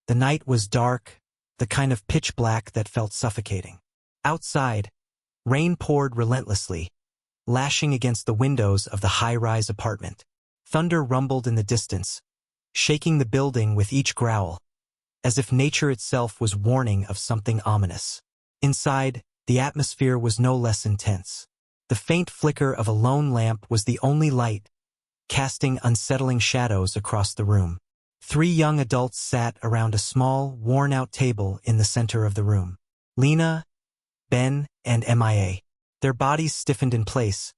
The night was dark, the kind of pitch black that felt suffocating. Outside, rain poured relentlessly, lashing against the windows of the high-rise apartment. Thunder rumbled in the distance, shaking the building with each growl, as if nature itself was warning of something ominous. Inside, the atmosphere was no less intense. The faint flicker of a lone lamp was the only light, casting unsettling shadows across the room. 3 young adults sat around a small, worn-out table in the center of the room. Lena, Ben, and MIA. Their bodies stiffened in place,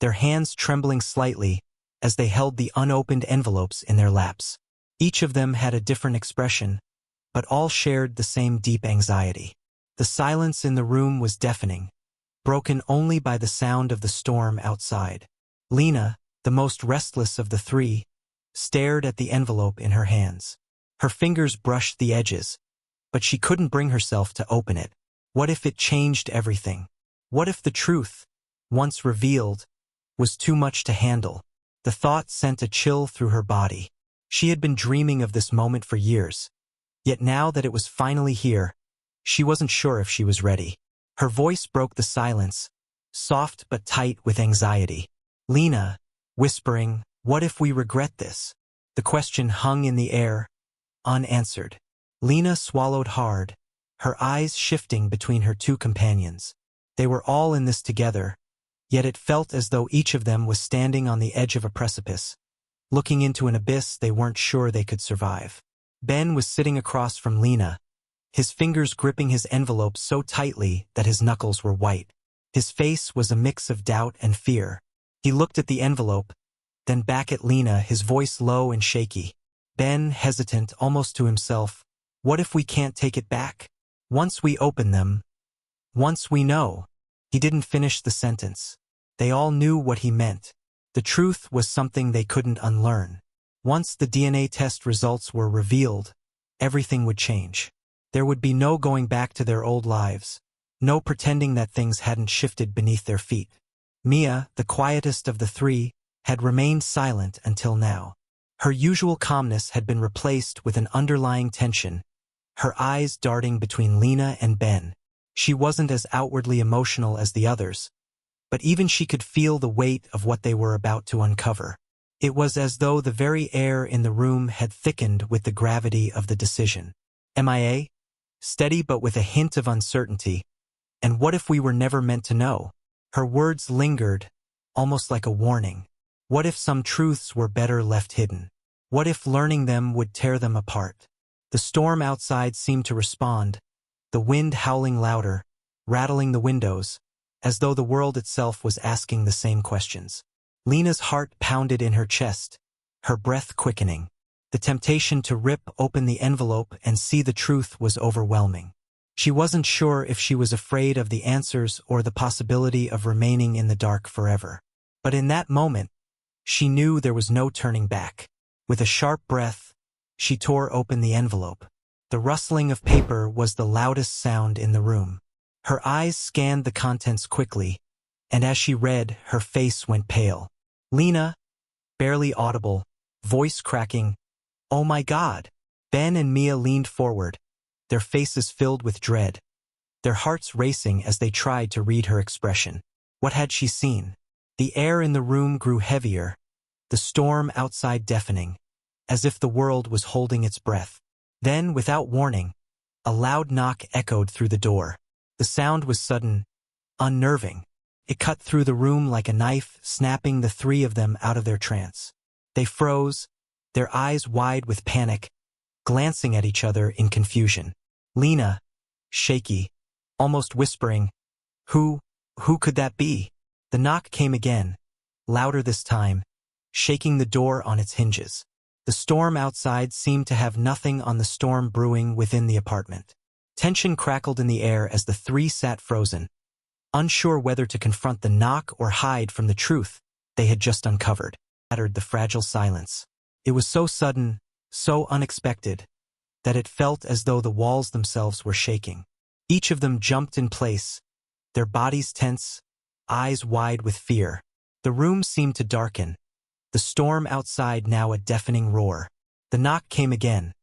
their hands trembling slightly as they held the unopened envelopes in their laps. Each of them had a different expression, but all shared the same deep anxiety. The silence in the room was deafening, broken only by the sound of the storm outside. Lena, the most restless of the 3, stared at the envelope in her hands. Her fingers brushed the edges, but she couldn't bring herself to open it. What if it changed everything? What if the truth, once revealed, was too much to handle? The thought sent a chill through her body. She had been dreaming of this moment for years, yet now that it was finally here, she wasn't sure if she was ready. Her voice broke the silence, soft but tight with anxiety. Lena, whispering, "What if we regret this?" The question hung in the air, unanswered. Lena swallowed hard, her eyes shifting between her 2 companions. They were all in this together, yet it felt as though each of them was standing on the edge of a precipice, looking into an abyss they weren't sure they could survive. Ben was sitting across from Lena, his fingers gripping his envelope so tightly that his knuckles were white. His face was a mix of doubt and fear. He looked at the envelope, then back at Lena, his voice low and shaky. Ben, hesitant almost to himself, "What if we can't take it back? Once we open them, once we know." He didn't finish the sentence. They all knew what he meant. The truth was something they couldn't unlearn. Once the DNA test results were revealed, everything would change. There would be no going back to their old lives, no pretending that things hadn't shifted beneath their feet. Mia, the quietest of the 3, had remained silent until now. Her usual calmness had been replaced with an underlying tension, her eyes darting between Lena and Ben. She wasn't as outwardly emotional as the others, but even she could feel the weight of what they were about to uncover. It was as though the very air in the room had thickened with the gravity of the decision. MIA, steady but with a hint of uncertainty, "And what if we were never meant to know?" Her words lingered, almost like a warning. What if some truths were better left hidden? What if learning them would tear them apart? The storm outside seemed to respond, the wind howling louder, rattling the windows, as though the world itself was asking the same questions. Lena's heart pounded in her chest, her breath quickening. The temptation to rip open the envelope and see the truth was overwhelming. She wasn't sure if she was afraid of the answers or the possibility of remaining in the dark forever. But in that moment, she knew there was no turning back. With a sharp breath, she tore open the envelope. The rustling of paper was the loudest sound in the room. Her eyes scanned the contents quickly, and as she read, her face went pale. Lena, barely audible, voice cracking, "Oh my God!" Ben and Mia leaned forward, their faces filled with dread, their hearts racing as they tried to read her expression. What had she seen? The air in the room grew heavier, the storm outside deafening, as if the world was holding its breath. Then, without warning, a loud knock echoed through the door. The sound was sudden, unnerving. It cut through the room like a knife, snapping the 3 of them out of their trance. They froze, their eyes wide with panic, glancing at each other in confusion. Lena, shaky, almost whispering, Who could that be?" The knock came again, louder this time, shaking the door on its hinges. The storm outside seemed to have nothing on the storm brewing within the apartment. Tension crackled in the air as the 3 sat frozen, unsure whether to confront the knock or hide from the truth they had just uncovered. Shattered the fragile silence. It was so sudden, so unexpected, that it felt as though the walls themselves were shaking. Each of them jumped in place, their bodies tense, eyes wide with fear. The room seemed to darken, the storm outside now a deafening roar. The knock came again,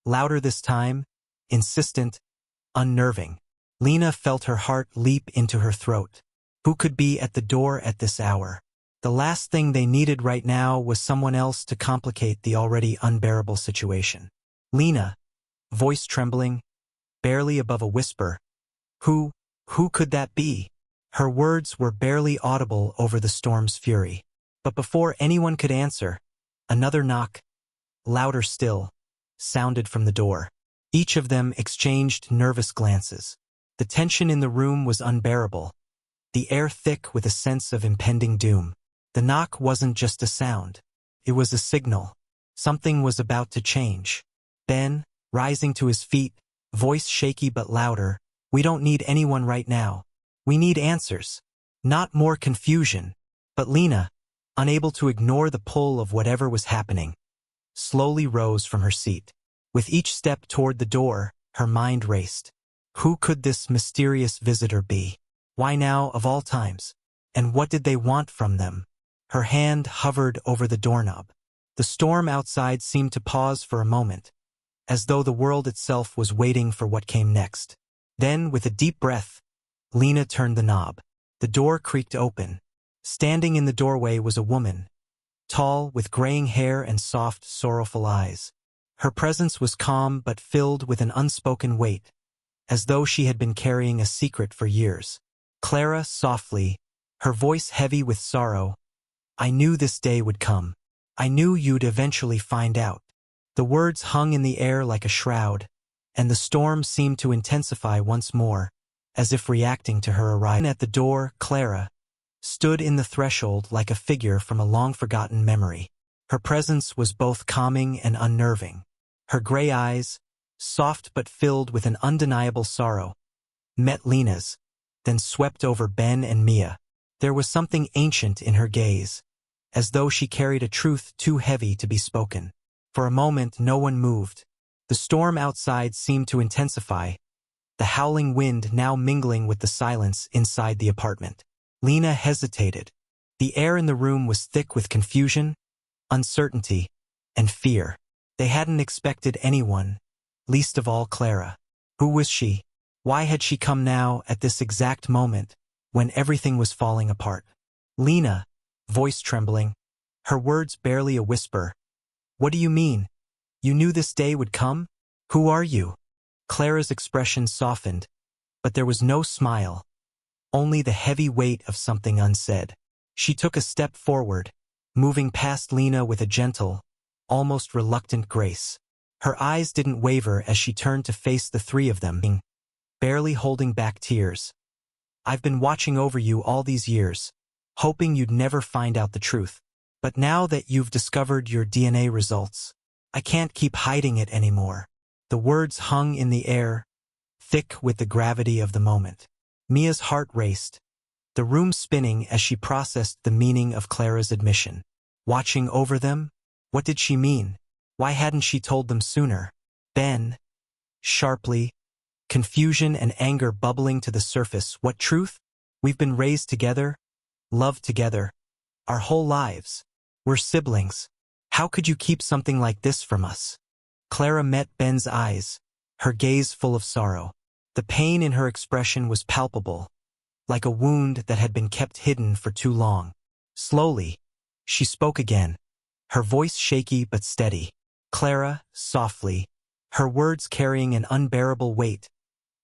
louder this time, insistent, unnerving. Lena felt her heart leap into her throat. Who could be at the door at this hour? The last thing they needed right now was someone else to complicate the already unbearable situation. Lena, voice trembling, barely above a whisper. Who could that be? Her words were barely audible over the storm's fury. But before anyone could answer, another knock, louder still, sounded from the door. Each of them exchanged nervous glances. The tension in the room was unbearable, the air thick with a sense of impending doom. The knock wasn't just a sound. It was a signal. Something was about to change. Ben, rising to his feet, voice shaky but louder, "We don't need anyone right now. We need answers. Not more confusion." But Lena, unable to ignore the pull of whatever was happening, slowly rose from her seat. With each step toward the door, her mind raced. Who could this mysterious visitor be? Why now of all times? And what did they want from them? Her hand hovered over the doorknob. The storm outside seemed to pause for a moment, as though the world itself was waiting for what came next. Then, with a deep breath, Lena turned the knob. The door creaked open. Standing in the doorway was a woman, tall, with graying hair and soft, sorrowful eyes. Her presence was calm but filled with an unspoken weight, as though she had been carrying a secret for years. Clara, softly, her voice heavy with sorrow, "I knew this day would come. I knew you'd eventually find out." The words hung in the air like a shroud, and the storm seemed to intensify once more, as if reacting to her arrival. At the door, Clara stood in the threshold like a figure from a long-forgotten memory. Her presence was both calming and unnerving. Her gray eyes, soft but filled with an undeniable sorrow, met Lena's, then swept over Ben and Mia. There was something ancient in her gaze, as though she carried a truth too heavy to be spoken. For a moment no one moved. The storm outside seemed to intensify, the howling wind now mingling with the silence inside the apartment. Lena hesitated. The air in the room was thick with confusion, uncertainty, and fear. They hadn't expected anyone, least of all Clara. Who was she? Why had she come now at this exact moment, when everything was falling apart? Lena, voice trembling, her words barely a whisper. "What do you mean? You knew this day would come? Who are you?" Clara's expression softened, but there was no smile, only the heavy weight of something unsaid. She took a step forward, moving past Lena with a gentle, almost reluctant grace. Her eyes didn't waver as she turned to face the three of them, barely holding back tears. "I've been watching over you all these years, hoping you'd never find out the truth. But now that you've discovered your DNA results, I can't keep hiding it anymore." The words hung in the air, thick with the gravity of the moment. Mia's heart raced, the room spinning as she processed the meaning of Clara's admission. Watching over them? What did she mean? Why hadn't she told them sooner? Ben, sharply, confusion and anger bubbling to the surface. "What truth? We've been raised together, loved together, our whole lives. We're siblings. How could you keep something like this from us?" Clara met Ben's eyes, her gaze full of sorrow. The pain in her expression was palpable, like a wound that had been kept hidden for too long. Slowly, she spoke again, her voice shaky but steady. "Clara," softly, her words carrying an unbearable weight,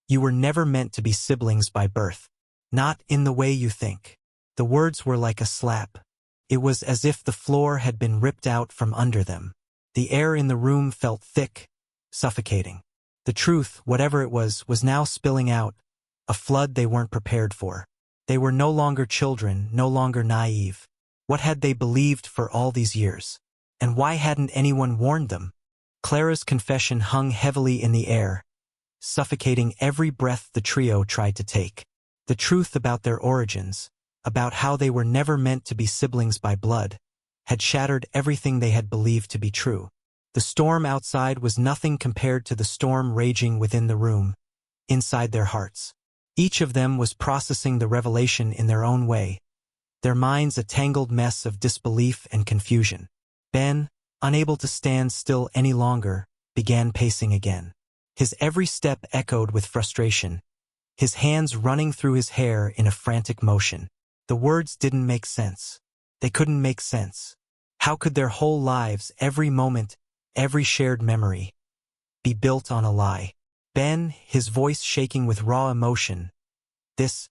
"you were never meant to be siblings by birth. Not in the way you think." The words were like a slap. It was as if the floor had been ripped out from under them. The air in the room felt thick, suffocating. The truth, whatever it was now spilling out, a flood they weren't prepared for. They were no longer children, no longer naive. What had they believed for all these years? And why hadn't anyone warned them? Clara's confession hung heavily in the air, suffocating every breath the trio tried to take. The truth about their origins, about how they were never meant to be siblings by blood, had shattered everything they had believed to be true. The storm outside was nothing compared to the storm raging within the room, inside their hearts. Each of them was processing the revelation in their own way, their minds a tangled mess of disbelief and confusion. Ben, unable to stand still any longer, began pacing again. His every step echoed with frustration, his hands running through his hair in a frantic motion. The words didn't make sense. They couldn't make sense. How could their whole lives, every moment, every shared memory, be built on a lie? Ben, his voice shaking with raw emotion. This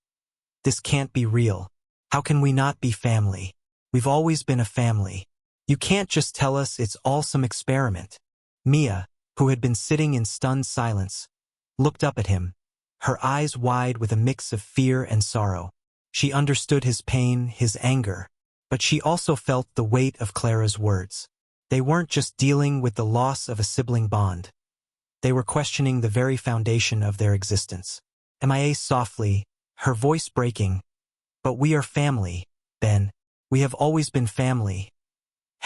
can't be real. How can we not be family? We've always been a family. You can't just tell us it's all some experiment. Mia, who had been sitting in stunned silence, looked up at him, her eyes wide with a mix of fear and sorrow. She understood his pain, his anger, but she also felt the weight of Clara's words. They weren't just dealing with the loss of a sibling bond. They were questioning the very foundation of their existence. Mia softly, her voice breaking, "But we are family, Ben. We have always been family.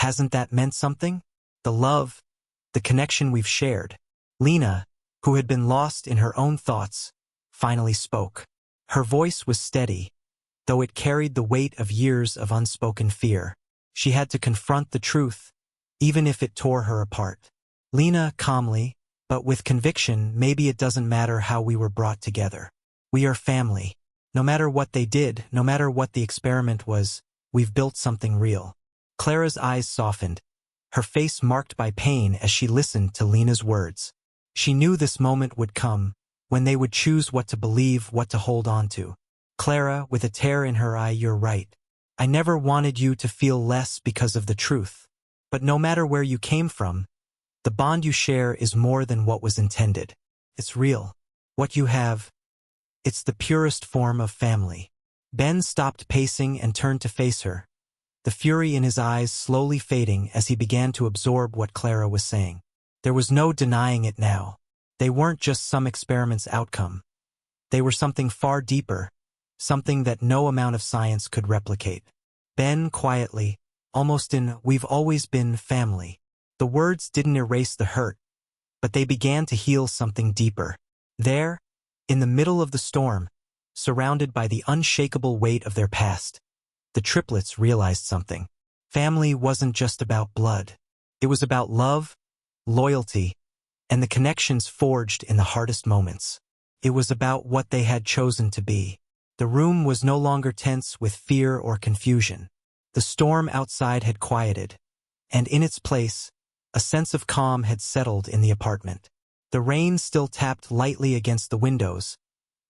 Hasn't that meant something? The love, the connection we've shared." Lena, who had been lost in her own thoughts, finally spoke. Her voice was steady, though it carried the weight of years of unspoken fear. She had to confront the truth, even if it tore her apart. Lena, calmly, but with conviction, "Maybe it doesn't matter how we were brought together. We are family. No matter what they did, no matter what the experiment was, we've built something real." Clara's eyes softened, her face marked by pain as she listened to Lena's words. She knew this moment would come, when they would choose what to believe, what to hold on to. "Clara," with a tear in her eye, "you're right. I never wanted you to feel less because of the truth. But no matter where you came from, the bond you share is more than what was intended. It's real. What you have, it's the purest form of family." Ben stopped pacing and turned to face her, the fury in his eyes slowly fading as he began to absorb what Clara was saying. There was no denying it now. They weren't just some experiment's outcome. They were something far deeper, something that no amount of science could replicate. Ben quietly, almost in "We've always been family." The words didn't erase the hurt, but they began to heal something deeper. There, in the middle of the storm, surrounded by the unshakable weight of their past, the triplets realized something. Family wasn't just about blood. It was about love, loyalty, and the connections forged in the hardest moments. It was about what they had chosen to be. The room was no longer tense with fear or confusion. The storm outside had quieted, and in its place, a sense of calm had settled in the apartment. The rain still tapped lightly against the windows,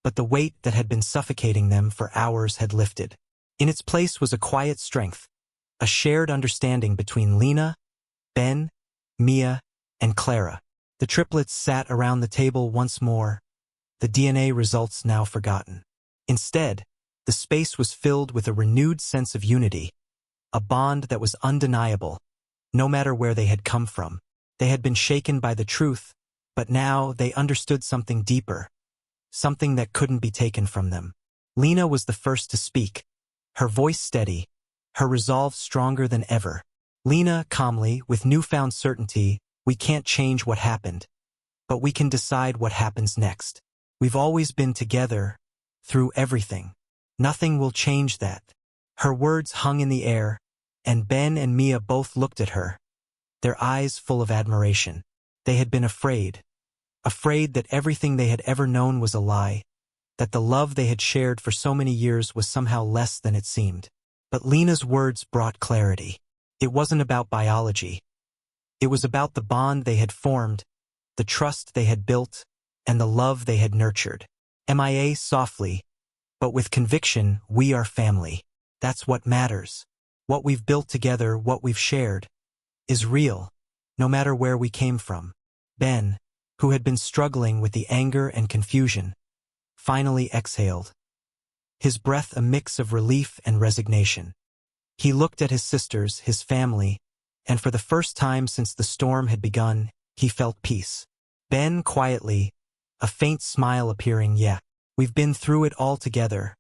but the weight that had been suffocating them for hours had lifted. In its place was a quiet strength, a shared understanding between Lena, Ben, Mia, and Clara. The triplets sat around the table once more, the DNA results now forgotten. Instead, the space was filled with a renewed sense of unity, a bond that was undeniable, no matter where they had come from. They had been shaken by the truth, but now they understood something deeper, something that couldn't be taken from them. Lena was the first to speak, her voice steady, her resolve stronger than ever. Lena, calmly, with newfound certainty, "We can't change what happened, but we can decide what happens next. We've always been together, through everything. Nothing will change that." Her words hung in the air, and Ben and Mia both looked at her, their eyes full of admiration. They had been afraid that everything they had ever known was a lie, that the love they had shared for so many years was somehow less than it seemed. But Lena's words brought clarity. It wasn't about biology. It was about the bond they had formed, the trust they had built, and the love they had nurtured. Mia softly, but with conviction, "We are family. That's what matters. What we've built together, what we've shared, is real, no matter where we came from." Ben, who had been struggling with the anger and confusion, finally exhaled, his breath a mix of relief and resignation. He looked at his sisters, his family, and for the first time since the storm had begun, he felt peace. Ben quietly, a faint smile appearing, "Yeah, we've been through it all together,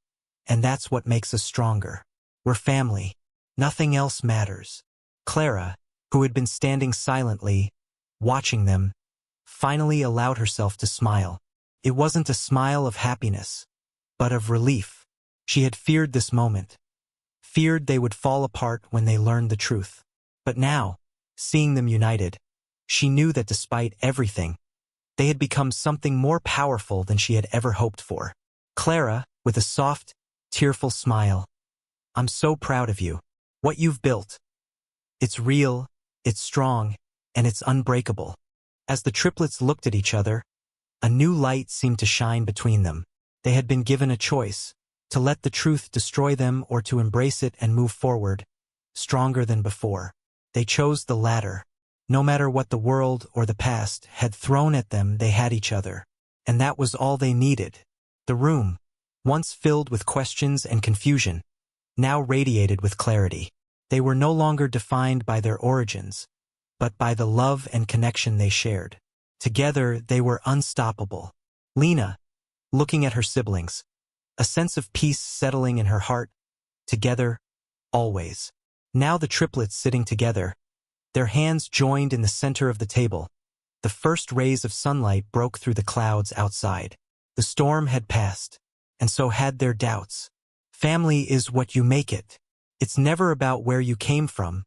and that's what makes us stronger. We're family. Nothing else matters." Clara, who had been standing silently, watching them, finally allowed herself to smile. It wasn't a smile of happiness, but of relief. She had feared this moment, feared they would fall apart when they learned the truth. But now, seeing them united, She knew that despite everything, they had become something more powerful than she had ever hoped for. Clara, with a soft, tearful smile, "I'm so proud of you. What you've built. It's real, it's strong, and it's unbreakable." As the triplets looked at each other, a new light seemed to shine between them. They had been given a choice, to let the truth destroy them or to embrace it and move forward, stronger than before. They chose the latter. No matter what the world or the past had thrown at them, they had each other. And that was all they needed. The room, once filled with questions and confusion, now radiated with clarity. They were no longer defined by their origins, but by the love and connection they shared. Together, they were unstoppable. Lena, looking at her siblings, a sense of peace settling in her heart. Together, always. Now the triplets sitting together, their hands joined in the center of the table. The first rays of sunlight broke through the clouds outside. The storm had passed, and so had their doubts. Family is what you make it. It's never about where you came from,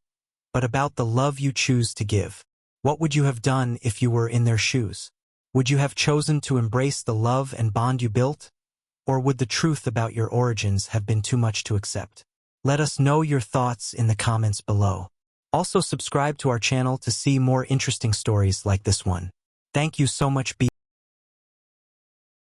but about the love you choose to give. What would you have done if you were in their shoes? Would you have chosen to embrace the love and bond you built? Or would the truth about your origins have been too much to accept? Let us know your thoughts in the comments below. Also subscribe to our channel to see more interesting stories like this one. Thank you so much.